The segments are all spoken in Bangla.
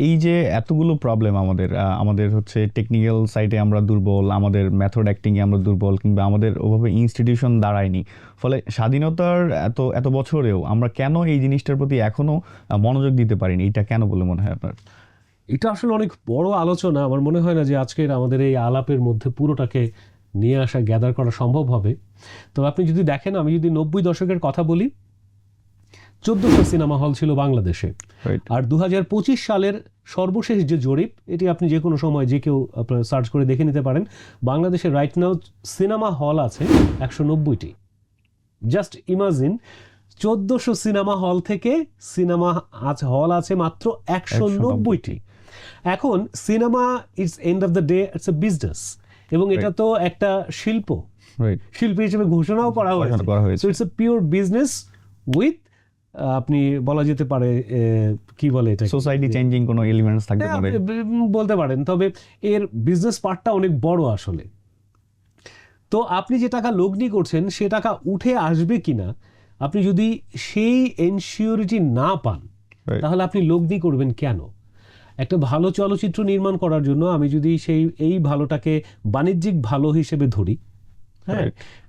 এই যে এতগুলো প্রবলেম আমাদের হচ্ছে টেকনিক্যাল সাইডে আমরা দুর্বল, আমাদের মেথড অ্যাক্টিংয়ে আমরা দুর্বল, কিংবা আমাদের ওভাবে ইনস্টিটিউশন দাঁড়ায়নি। ফলে স্বাধীনতার এত এত বছরেও আমরা কেন এই জিনিসটার প্রতি এখনো মনোযোগ দিতে পারিনি? এটা কেন বলে মনে হয় আপনার? এটা আসলে অনেক বড় আলোচনা। আমার মনে হয় না যে আজকের আমাদের এই আলাপের মধ্যে পুরোটাকে নিয়ে আসা, গ্যাদার করা সম্ভব হবে। তো আপনি যদি দেখেন, আমি যদি 90 দশকের কথা বলি, 1400 সিনেমা হল ছিল বাংলাদেশে। আর 2025 সালের সর্বশেষ যে জরিপ, এটি আপনি যে কোনো সময় যে কেউ আপনার সার্চ করে দেখে নিতে পারেন, বাংলাদেশে রাইট নাও সিনেমা হল আছে 190টি। জাস্ট ইমাজিন, 1400 সিনেমা হল থেকে সিনেমা হল আছে মাত্র 190টি। এখন cinema it's end of the day it's a business, এবং এটা তো একটা শিল্প হিসেবে ঘোষণাও করা হয়েছে। So it's a pure business with, আপনি বলা যেতে পারে কি বলে এটা, সোসাইটি চেঞ্জিং কোনো এলিমেন্টস থাকতে পারে বলতে পারেন। তবে এর বিজনেস পার্টটা অনেক বড় আসলে। তো আপনি যে টাকা লগ্নি করছেন সে টাকা উঠে আসবে কিনা, আপনি যদি সেই এনশিওরিটি না পান, তাহলে আপনি লগ্নি করবেন কেন? একটা ভালো চলচ্চিত্র নির্মাণ করার জন্য আমি যদি এই ভালোটাকে বাণিজ্যিক ভালো হিসেবে ধরি, হ্যাঁ,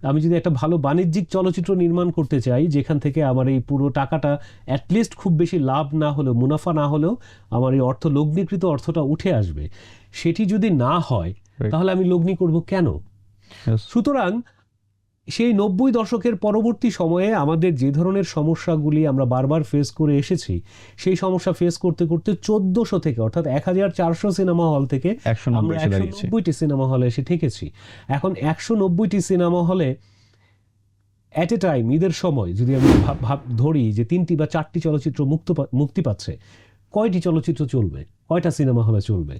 আমি যদি একটা ভালো বাণিজ্যিক চলচ্চিত্র নির্মাণ করতে চাই, যেখান থেকে আমার এই পুরো টাকাটা অ্যাটলিস্ট খুব বেশি লাভ না হলেও, মুনাফা না হলেও, আমার এই লগ্নিকৃত অর্থটা উঠে আসবে, সেটি যদি না হয়, তাহলে আমি লগ্নি করব কেন? সুতরাং সেই 90 দশকের পরবর্তী সময়ে আমাদের যে ধরনের সমস্যাগুলি আমরা বারবার ফেস করে এসেছি, সেই সমস্যা ফেস করতে করতে 1400 থেকে, অর্থাৎ 1400 সিনেমা হল থেকে আমরা 190টি সিনেমা হলে এসে ঠেকেছি। এখন 190টি সিনেমা হলে অ্যাট এ টাইম, ঈদের সময় যদি আমি ধরি যে 3টি বা 4টি চলচ্চিত্র মুক্তি পাচ্ছে, কয়টি চলচ্চিত্র চলবে, কয়টা সিনেমা হলে চলবে?